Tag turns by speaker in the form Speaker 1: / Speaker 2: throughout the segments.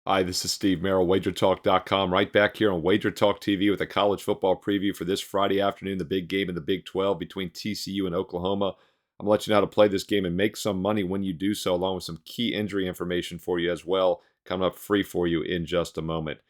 Speaker 1: Hi, this is Steve Merrill, WagerTalk.com, right back here on Wager Talk TV with a college football preview for this Friday afternoon, the big game in the Big 12 between TCU and Oklahoma. I'm letting you know how to play this game and make some money when you do so, along with some key injury information for you as well, coming up free for you in just a moment.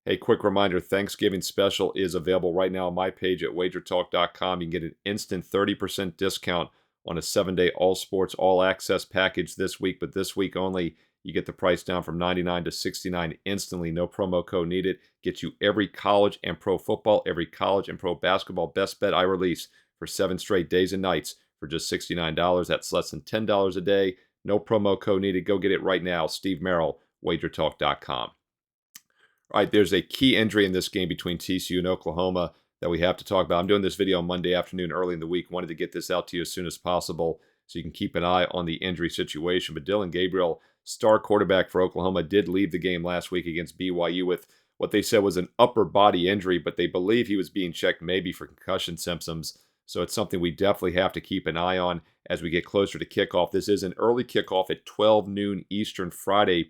Speaker 1: Hey, quick reminder, Thanksgiving special is available right now on my page at WagerTalk.com. You can get an instant 30% discount on a 7-day all sports, all access package this week, but this week only. You get the price down from $99 to $69 instantly. No promo code needed. Gets you every college and pro football, every college and pro basketball best bet I release for 7 straight days and nights for just $69. That's less than $10 a day. No promo code needed. Go get it right now. Steve Merrill, WagerTalk.com. All right, there's a key injury in this game between TCU and Oklahoma that we have to talk about. I'm doing this video on Monday afternoon early in the week. Wanted to get this out to you as soon as possible so you can keep an eye on the injury situation. But Dillon Gabriel, star quarterback for Oklahoma, did leave the game last week against BYU with what they said was an upper body injury, but they believe he was being checked maybe for concussion symptoms. So it's something we definitely have to keep an eye on as we get closer to kickoff. This is an early kickoff at 12 noon Eastern Friday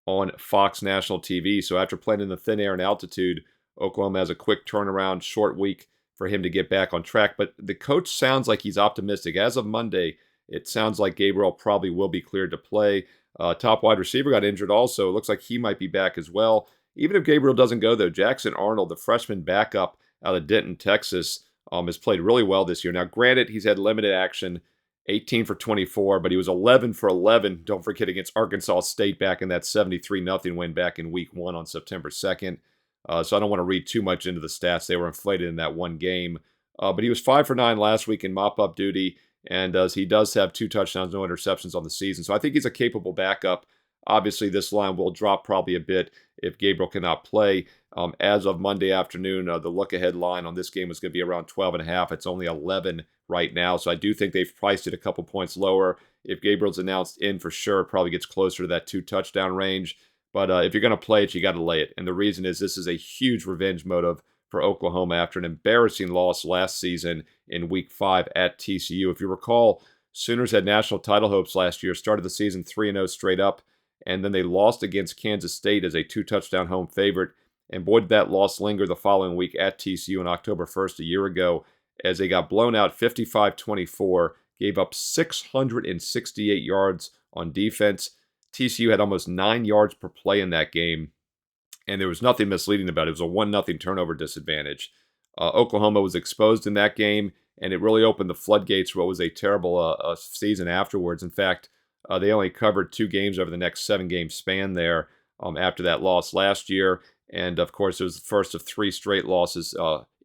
Speaker 1: on Fox National TV. So after playing in the thin air and altitude, Oklahoma has a quick turnaround, short week for him to get back on track. But the coach sounds like he's optimistic. As of Monday, it sounds like Gabriel probably will be cleared to play. Top wide receiver got injured also. It looks like he might be back as well. Even if Gabriel doesn't go, though, Jackson Arnold, the freshman backup out of Denton, Texas, has played really well this year. Now, granted, he's had limited action, 18 for 24, but he was 11 for 11, don't forget, against Arkansas State back in that 73-0 win back in week 1 on September 2nd. So I don't want to read too much into the stats. They were inflated in that one game. But he was 5 for 9 last week in mop-up duty, and he does have 2 touchdowns, no interceptions on the season. So I think he's a capable backup. Obviously, this line will drop probably a bit if Gabriel cannot play. As of Monday afternoon, the look-ahead line on this game was going to be around 12.5. It's only 11 right now, so I do think they've priced it a couple points lower. If Gabriel's announced in for sure, it probably gets closer to that 2-touchdown range. But if you're going to play it, you got to lay it. And the reason is this is a huge revenge motive for Oklahoma after an embarrassing loss last season in Week 5 at TCU. If you recall, Sooners had national title hopes last year, started the season 3-0 straight up, and then they lost against Kansas State as a 2-touchdown home favorite. And boy, did that loss linger the following week at TCU on October 1st a year ago as they got blown out 55-24, gave up 668 yards on defense. TCU had almost 9 yards per play in that game, and there was nothing misleading about it. It was a 1-0 turnover disadvantage. Oklahoma was exposed in that game, and it really opened the floodgates for what was a terrible season afterwards. In fact, they only covered 2 games over the next 7-game span there after that loss last year. And, of course, it was the first of 3 straight losses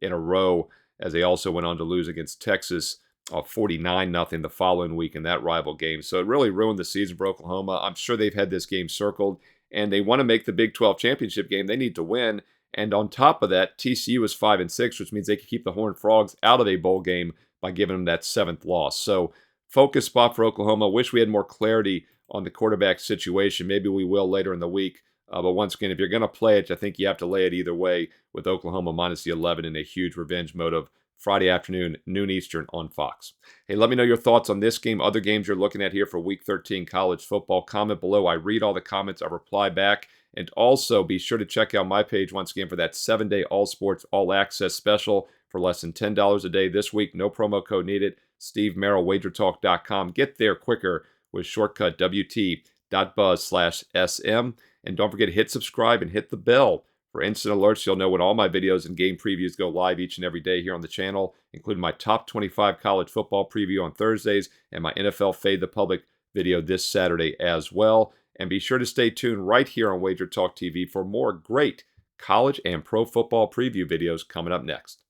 Speaker 1: in a row as they also went on to lose against Texas 49-0 the following week in that rival game. So it really ruined the season for Oklahoma. I'm sure they've had this game circled, and they want to make the Big 12 championship game. They need to win. And on top of that, TCU is 5-6, which means they can keep the Horned Frogs out of a bowl game by giving them that 7th loss. So focus spot for Oklahoma. Wish we had more clarity on the quarterback situation. Maybe we will later in the week. But once again, if you're going to play it, I think you have to lay it either way with Oklahoma minus the 11 in a huge revenge motive Friday afternoon, noon Eastern on Fox. Hey, let me know your thoughts on this game, other games you're looking at here for Week 13 college football. Comment below. I read all the comments. I reply back. And also be sure to check out my page once again for that 7-day all sports, all access special for less than $10 a day this week. No promo code needed. Steve Merrill, WagerTalk.com. Get there quicker with shortcut WT.buzz/SM. And don't forget to hit subscribe and hit the bell for instant alerts. You'll know when all my videos and game previews go live each and every day here on the channel, including my top 25 college football preview on Thursdays and my NFL Fade the Public video this Saturday as well. And be sure to stay tuned right here on Wager Talk TV for more great college and pro football preview videos coming up next.